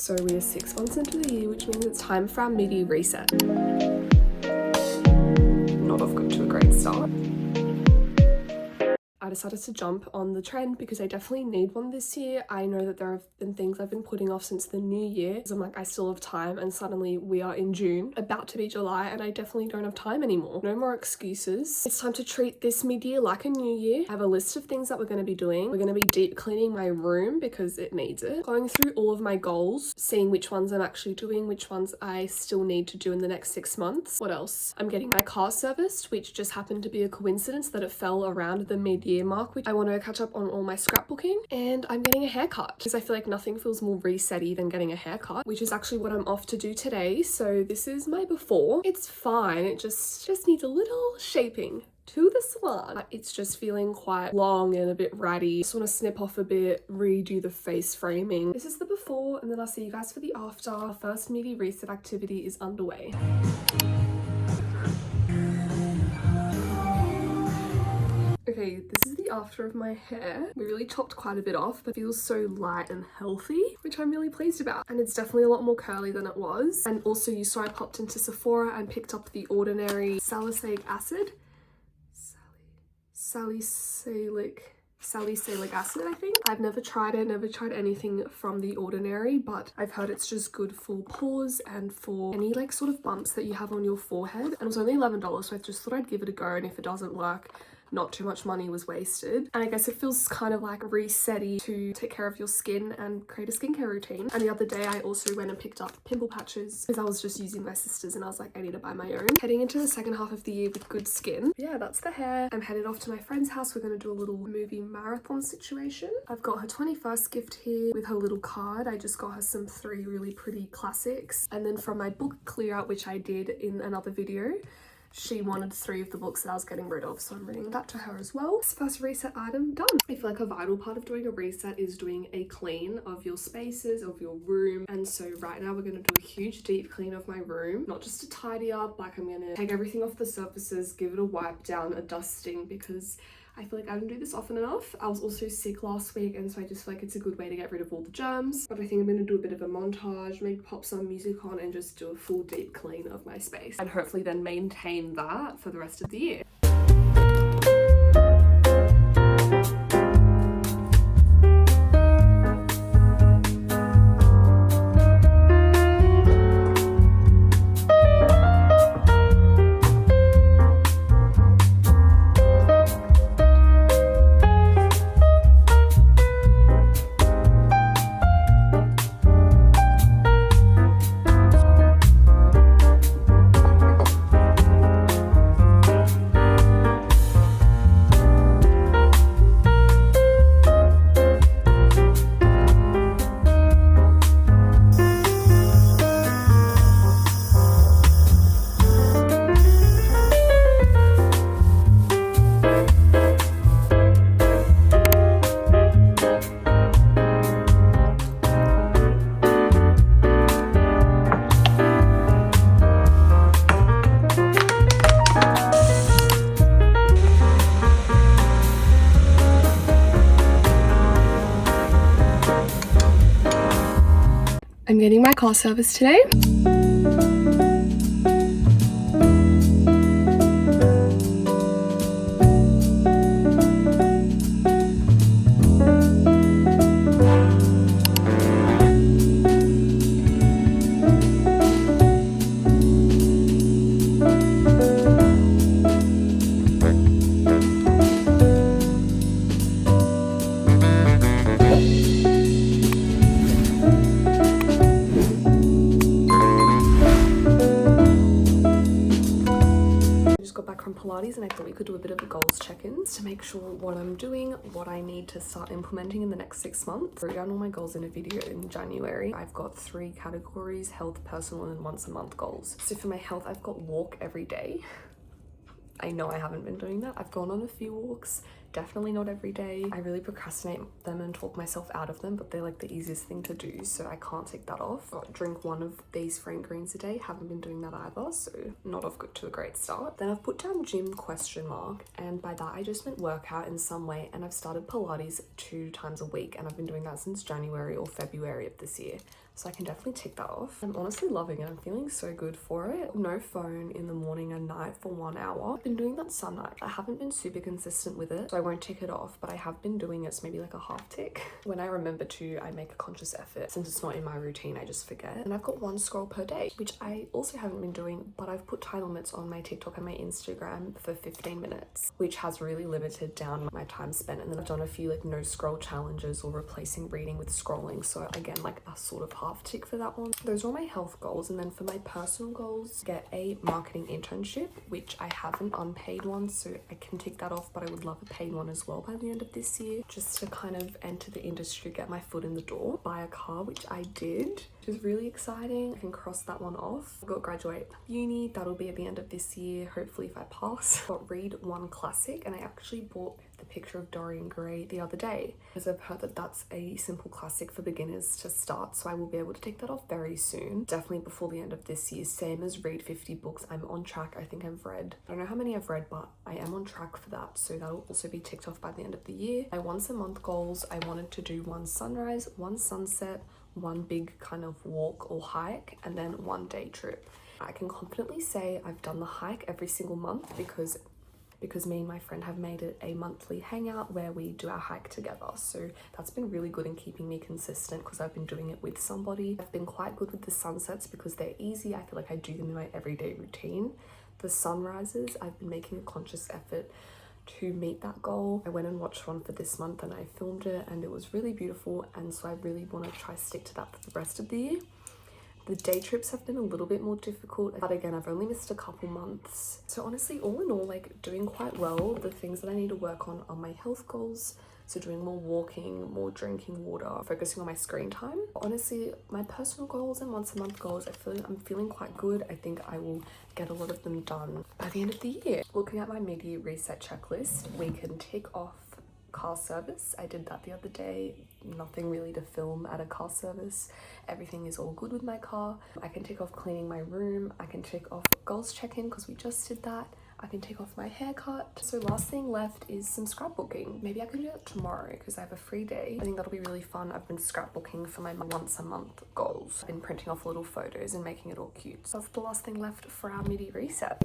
So we are 6 months into the year, which means it's time for our mid-year reset. Not off to a great start. I decided to jump on the trend because I definitely need one this year. I know that there have been things I've been putting off since the new year because I'm like, I still have time, and suddenly we are in June, about to be July, and I definitely don't have time anymore. No more excuses. It's time to treat this mid-year like a new year. I have a list of things that we're going to be doing. We're going to be deep cleaning my room because it needs it. Going through all of my goals, seeing which ones I'm actually doing, which ones I still need to do in the next 6 months. What else? I'm getting my car serviced, which just happened to be a coincidence that it fell around the mid-year mark, which I want to catch up on all my scrapbooking, and I'm getting a haircut because I feel like nothing feels more reset-y than getting a haircut, which is actually what I'm off to do today. So this is my before. It's fine, it just needs a little shaping to the salon. It's just feeling quite long and a bit ratty. Just want to snip off a bit, redo the face framing. This is the before, and then I'll see you guys for the after. Our first midi reset activity is underway. Okay, this is the after of my hair. We really chopped quite a bit off, but it feels so light and healthy, which I'm really pleased about. And it's definitely a lot more curly than it was. And also you saw I popped into Sephora and picked up the Ordinary salicylic acid. Salicylic acid, I think. I've never tried it, never tried anything from the Ordinary, but I've heard it's just good for pores and for any like sort of bumps that you have on your forehead. And it was only $11, so I just thought I'd give it a go, and if it doesn't work, not too much money was wasted. And I guess it feels kind of like reset-y to take care of your skin and create a skincare routine. And the other day I also went and picked up pimple patches because I was just using my sister's and I was like, I need to buy my own. Heading into the second half of the year with good skin. Yeah, that's the hair. I'm headed off to my friend's house. We're going to do a little movie marathon situation. I've got her 21st gift here with her little card. I just got her some 3 really pretty classics. And then from my book clear out, which I did in another video, she wanted 3 of the books that I was getting rid of, so I'm bringing that to her as well. This first reset item done. I feel like a vital part of doing a reset is doing a clean of your spaces, of your room. And so right now we're going to do a huge deep clean of my room, not just to tidy up, like I'm going to take everything off the surfaces, give it a wipe down, a dusting, because I feel like I don't do this often enough. I was also sick last week, and so I just feel like it's a good way to get rid of all the germs. But I think I'm going to do a bit of a montage, maybe pop some music on and just do a full deep clean of my space, and hopefully then maintain that for the rest of the year. I'm getting my car service today. From Pilates, and I thought we could do a bit of a goals check-ins to make sure what I'm doing, what I need to start implementing in the next 6 months. I wrote down all my goals in a video in January. I've got 3 categories: health, personal, and once a month goals. So for my health, I've got walk every day. I know I haven't been doing that. I've gone on a few walks, definitely not every day. I really procrastinate them and talk myself out of them, but they're like the easiest thing to do, so I can't take that off. Drink 1 of these frank greens a day, haven't been doing that either, so not off to a great start. Then I've put down gym ? And by that I just meant workout in some way, and I've started Pilates 2 times a week, and I've been doing that since January or February of this year. So I can definitely tick that off. I'm honestly loving it. I'm feeling so good for it. No phone in the morning and night for 1 hour. I've been doing that some night. I haven't been super consistent with it, so I won't tick it off, but I have been doing it, so maybe like a half tick. When I remember to, I make a conscious effort. Since it's not in my routine, I just forget. And I've got 1 scroll per day, which I also haven't been doing, but I've put time limits on my TikTok and my Instagram for 15 minutes, which has really limited down my time spent. And then I've done a few like no scroll challenges or replacing reading with scrolling. So again, like a sort of half tick for that one. Those are all my health goals. And then for my personal goals, get a marketing internship, which I have an unpaid one, so I can tick that off, but I would love a paid one as well by the end of this year, just to kind of enter the industry, get my foot in the door. Buy a car, which I did, which is really exciting. I can cross that one off. I've got graduate uni, that'll be at the end of this year, hopefully if I pass. Got read 1 classic, and I actually bought the Picture of Dorian Gray the other day, because I've heard that that's a simple classic for beginners to start, so I will be able to take that off very soon, definitely before the end of this year. Same as read 50 books. I'm on track. I think I've read, I don't know how many I've read, but I am on track for that, so that'll also be ticked off by the end of the year. My once a month goals, I wanted to do 1 sunrise, 1 sunset, 1 big kind of walk or hike, and then 1 day trip. I can confidently say I've done the hike every single month because me and my friend have made it a monthly hangout where we do our hike together. So that's been really good in keeping me consistent, because I've been doing it with somebody. I've been quite good with the sunsets because they're easy. I feel like I do them in my everyday routine. The sunrises, I've been making a conscious effort to meet that goal. I went and watched one for this month and I filmed it, and it was really beautiful, and so I really want to try stick to that for the rest of the year. The day trips have been a little bit more difficult, but again, I've only missed a couple months. So honestly, all in all, like doing quite well. The things that I need to work on are my health goals. So doing more walking, more drinking water, focusing on my screen time. Honestly, my personal goals and once a month goals, I'm feeling quite good. I think I will get a lot of them done by the end of the year. Looking at my mid-year reset checklist, we can tick off car service. I did that the other day. Nothing really to film at a car service. Everything is all good with my car. I can tick off cleaning my room. I can tick off goals check-in because we just did that. I can take off my haircut. So last thing left is some scrapbooking. Maybe I can do that tomorrow because I have a free day. I think that'll be really fun. I've been scrapbooking for my once a month goals. I've been printing off little photos and making it all cute. So that's the last thing left for our midi reset.